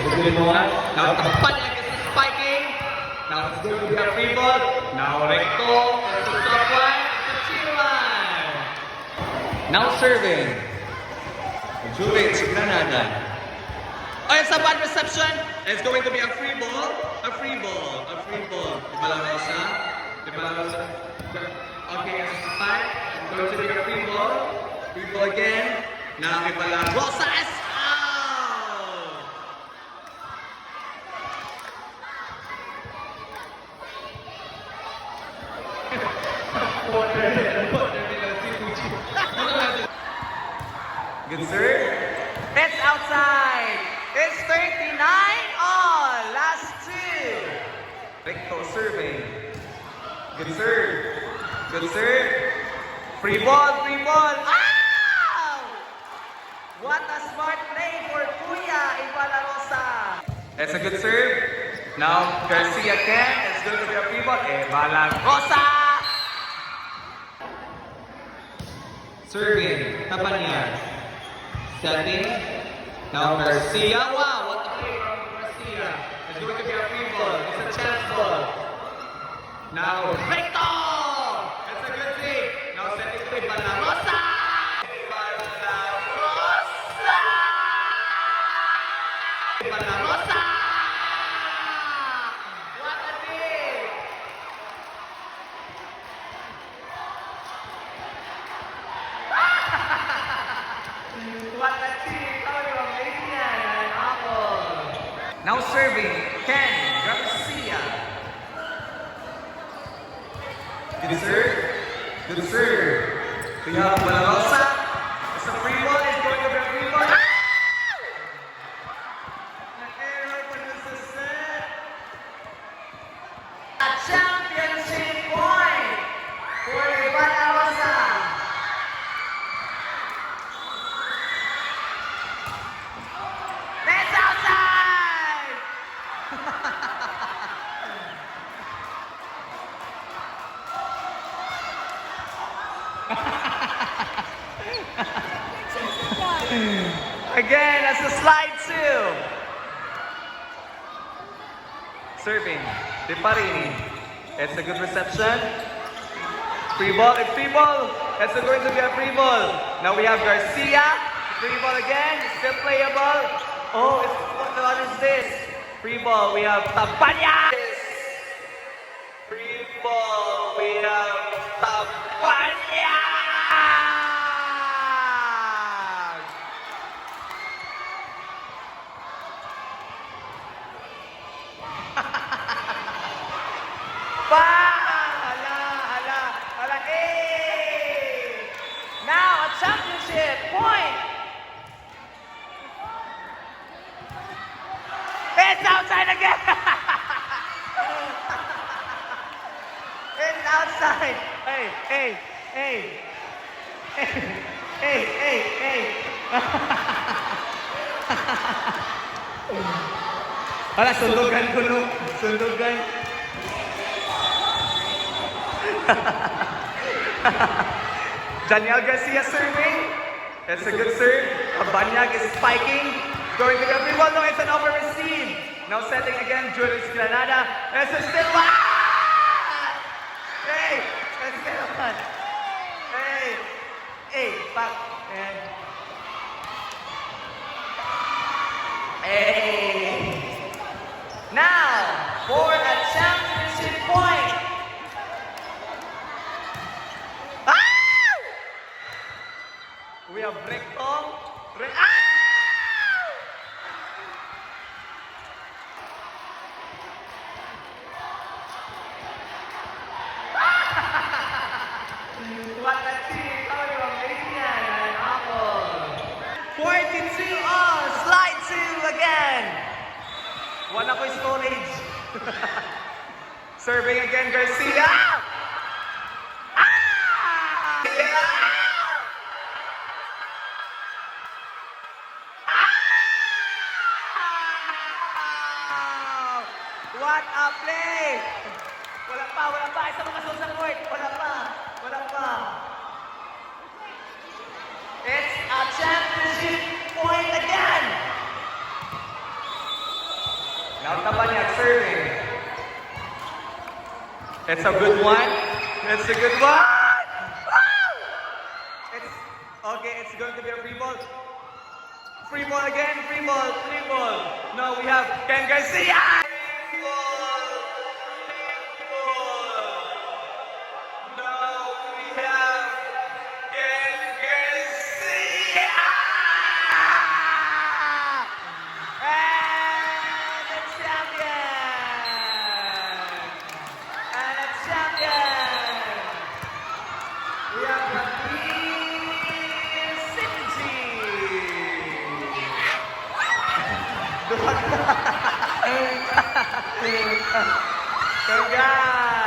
Good one. Now Tapanya gets the spiking. Now it's going to be a free ball. Now Recto. It's a top line. It's a chin line. Now serving. Juliet Granada. Oh, it's a bad reception. It's going to be a free ball. A free ball. A free ball. Ibalarosa. Ibalarosa. Okay, it's fine. It's going to be a free ball. Free ball again. Now Ibalarosa is out. Good serve. It's outside. It's 39 all. Last two. Recto serving. Good serve. Good serve. Free ball. Free ball. Ow! What a smart play for Kuya Ibalarosa. It's a good serve. Now Garcia again. It's going to be a free ball. Ibalarosa. Serving. Tapanya. Setting. Now Garcia. Wow, what a play from Garcia. It's going to be a free ball. It's a chance ball. Now Recto. It's a good thing. Now setting to Ibalarosa. Ibalarosa. Ibalarosa. What a thing. What a team! How are you amazing yan? Apple. Now serving, Ken Garcia. Good serve. Good serve. We have Ibalarosa. It's a free ball. It's going to be a free ball. Error for the set. A championship point for Ibalarosa. That's outside! Again, that's a slide two. Serving, De Parini. It's a good reception. Free ball, it's free ball. It's going to be a free ball. Now we have Garcia. Free ball again, still playable. Oh, what is this? Free ball, we have Tapanya. Free ball, we have Tapanya. Hala, hey! Now a championship point. It's outside again. It's outside. Hey. Wala, sundugan ko no. Sundugan. Daniel Garcia serving. It's a good serve. Abanyag is spiking. Going to the free ball. No, it's an over receive. Now setting again. Julius Granada. It's a still one. Hey, it's still one. Hey, back. Hey. Now for a championship point. We have Recto. What a team! How are you amazing yan? Apple. 42 all. Slide 2 again. Wala ko storage. Serving again, Garcia. What a play! Wala pa. Isa makasol sa court. Wala pa. It's a championship point again! Now Tabanyag serving. It's a good one. It's a good one. Woo! It's okay. It's going to be a free ball. Free ball again. Free ball. Free ball. Now we have Ken Garcia. Free ball. Free ball. Now we have Ken Garcia. And the champion. And a champion! We have the Queen Synergy! Congrats!